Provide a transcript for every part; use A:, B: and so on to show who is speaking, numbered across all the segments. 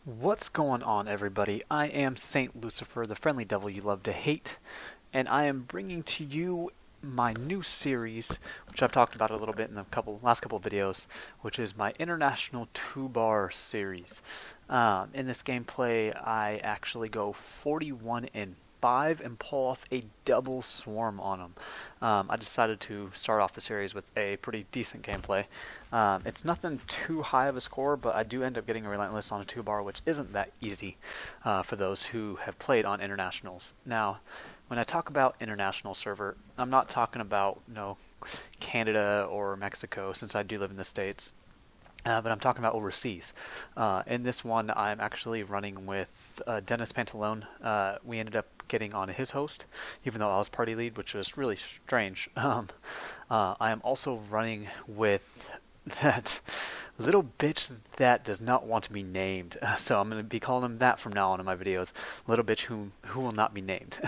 A: What's going on, everybody? I am Saint Lucifer, the friendly devil you love to hate, and I am bringing to you my new series, which I've talked about a little bit in the last couple of videos, which is my International 2-bar series. In this gameplay, I actually go 41 and 5 and pull off a double swarm on them. I decided to start off the series with a pretty decent gameplay. It's nothing too high of a score, but I do end up getting a Relentless on a 2-bar, which isn't that easy for those who have played on internationals. Now, when I talk about international server, I'm not talking about Canada or Mexico, since I do live in the States. But I'm talking about overseas. In this one, I'm actually running with Dennis Pantalone. We ended up getting on his host, even though I was party lead, which was really strange. I am also running with that little bitch that does not want to be named. So I'm going to be calling him that from now on in my videos. Little bitch who will not be named.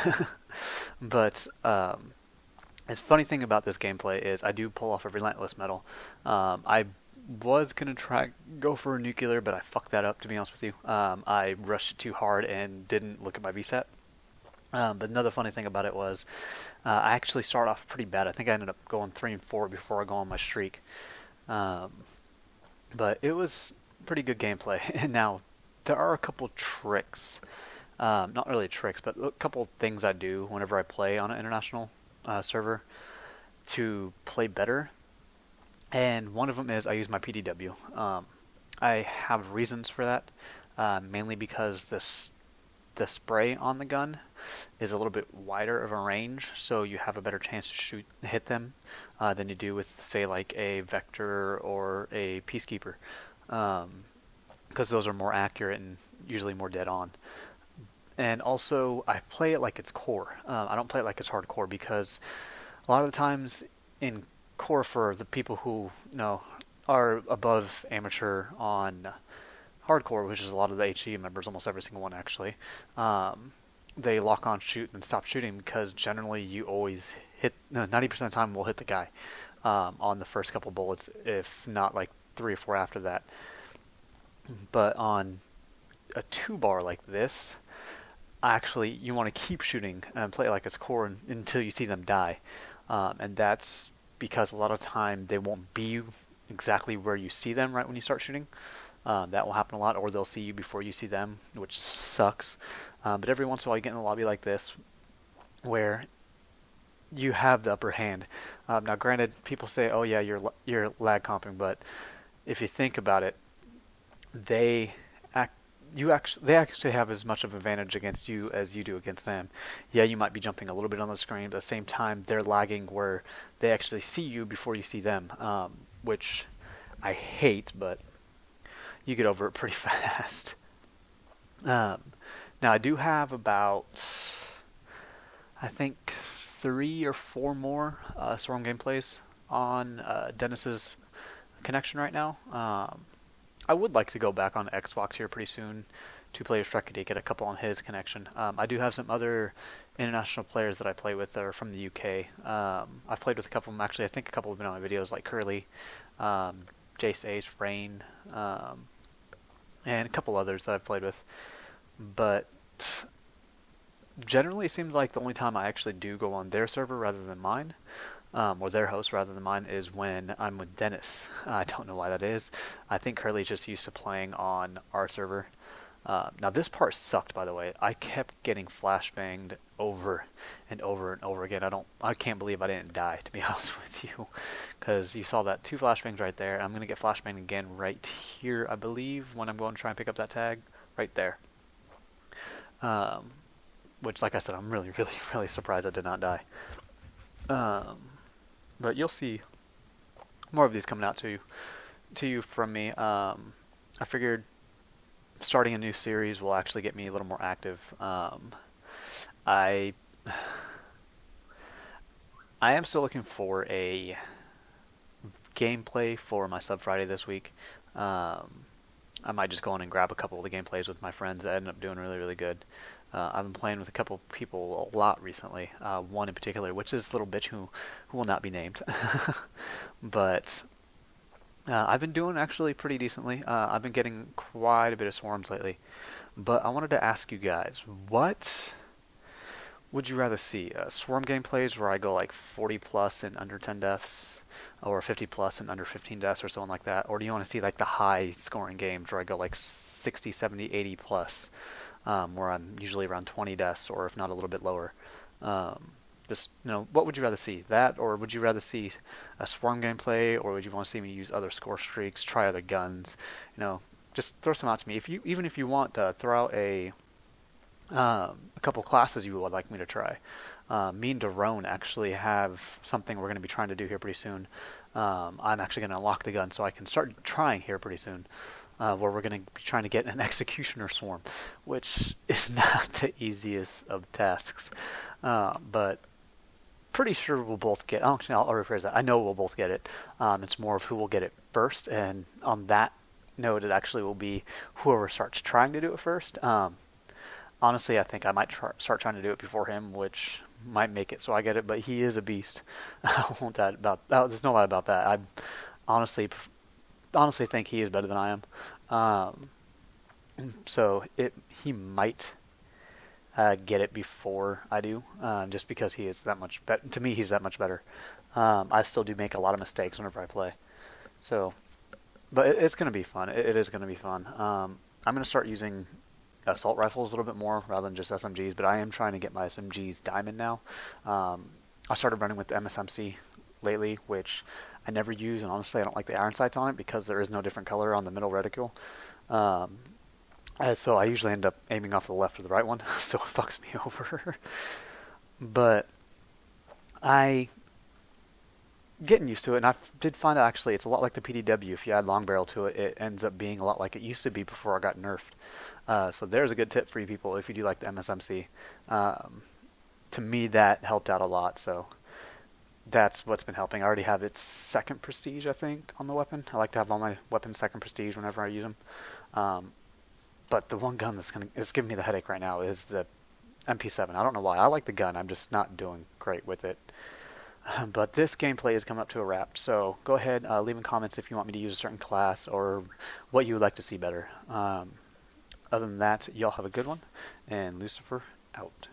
A: But the funny thing about this gameplay is I do pull off a relentless medal. I was gonna go for a nuclear, but I fucked that up, to be honest with you. I rushed it too hard and didn't look at my VSAT. But another funny thing about it was I actually started off pretty bad. I think I ended up going 3 and 4 before I go on my streak. Um, but it was pretty good gameplay. And now there are a couple tricks, not really tricks, but a couple things I do whenever I play on an international server to play better. And one of them is I use my PDW. I have reasons for that, mainly because the spray on the gun is a little bit wider of a range, so you have a better chance to hit them than you do with, say, like a Vector or a Peacekeeper, because those are more accurate and usually more dead on. And also, I play it like it's core. I don't play it like it's hardcore, because a lot of the times in core, for the people who are above amateur on hardcore, which is a lot of the HC members, almost every single one actually, they lock on shoot and stop shooting because generally you always hit, 90% of the time we'll hit the guy on the first couple bullets, if not like 3 or 4 after that. But on a 2-bar like this, actually you want to keep shooting and play it like it's core until you see them die. And that's because a lot of time they won't be exactly where you see them right when you start shooting. That will happen a lot, or they'll see you before you see them, which sucks. But every once in a while you get in a lobby like this where you have the upper hand. Now, granted, people say, "Oh yeah, you're lag comping," but if you think about it, they they actually have as much of an advantage against you as you do against them. Yeah, you might be jumping a little bit on the screen, but at the same time, they're lagging where they actually see you before you see them, which I hate, but you get over it pretty fast. Now, I do have about, I think, 3 or 4 more Storm gameplays on Dennis's connection right now. I would like to go back on Xbox here pretty soon to play a Strike get a couple on his connection. I do have some other international players that I play with that are from the UK. I've played with a couple of them, actually. I think a couple have been on my videos, like Curly, Jace Ace, Rain, and a couple others that I've played with. But generally it seems like the only time I actually do go on their server rather than mine, or their host rather than mine, is when I'm with Dennis. I don't know why that is. I think Curly's just used to playing on our server. Now this part sucked, by the way. I kept getting flashbanged over and over and over again. I can't believe I didn't die, to be honest with you, because you saw that 2 flashbangs right there. I'm gonna get flashbanged again right here, I believe, when I'm going to try and pick up that tag right there. Um, which, like I said, I'm really, really, really surprised I did not die. Um, but you'll see more of these coming out to you from me. I figured starting a new series will actually get me a little more active. I am still looking for a gameplay for my Sub Friday this week. I might just go in and grab a couple of the gameplays with my friends that ended up doing really, really good. I've been playing with a couple of people a lot recently. One in particular, which is a little bitch who will not be named. But I've been doing actually pretty decently. I've been getting quite a bit of swarms lately. But I wanted to ask you guys, what would you rather see? Swarm gameplays where I go like 40 plus in under 10 deaths, or 50 plus in under 15 deaths, or something like that? Or do you want to see like the high scoring games where I go like 60, 70, 80 plus, where I'm usually around 20 deaths, or if not a little bit lower? Um, just, what would you rather see? That, or would you rather see a swarm gameplay, or would you want to see me use other score streaks, try other guns? Just throw some out to me. Even if you want to throw out a couple classes you would like me to try. Me and Daron actually have something we're going to be trying to do here pretty soon. I'm actually going to unlock the gun so I can start trying here pretty soon. Where we're going to be trying to get an executioner swarm, which is not the easiest of tasks. But pretty sure we'll both get. Oh, actually, I'll rephrase that. I know we'll both get it. It's more of who will get it first, and on that note, it actually will be whoever starts trying to do it first. Honestly, I think I might start trying to do it before him, which might make it so I get it. But he is a beast. I won't doubt about. There's no lie about that. I honestly, honestly think he is better than I am. Um, so he might get it before I do, just because he is that much better. To me, he's that much better. I still do make a lot of mistakes whenever I play. So, but it's going to be fun. It is going to be fun. I'm going to start using assault rifles a little bit more rather than just SMGs, but I am trying to get my SMGs diamond now. I started running with the MSMC lately, which I never use, and honestly I don't like the iron sights on it because there is no different color on the middle reticle. So I usually end up aiming off the left or the right one, so it fucks me over. But I getting used to it, and I did find out actually it's a lot like the PDW. If you add long barrel to it, it ends up being a lot like it used to be before I got nerfed. So there's a good tip for you people if you do like the MSMC. To me, that helped out a lot, so that's what's been helping. I already have its second prestige, I think, on the weapon. I like to have all my weapons second prestige whenever I use them. Um, but the one gun is giving me the headache right now is the MP7. I don't know why. I like the gun. I'm just not doing great with it. But this gameplay is coming up to a wrap, so go ahead, leave in comments if you want me to use a certain class or what you would like to see better. Other than that, y'all have a good one, and Lucifer out.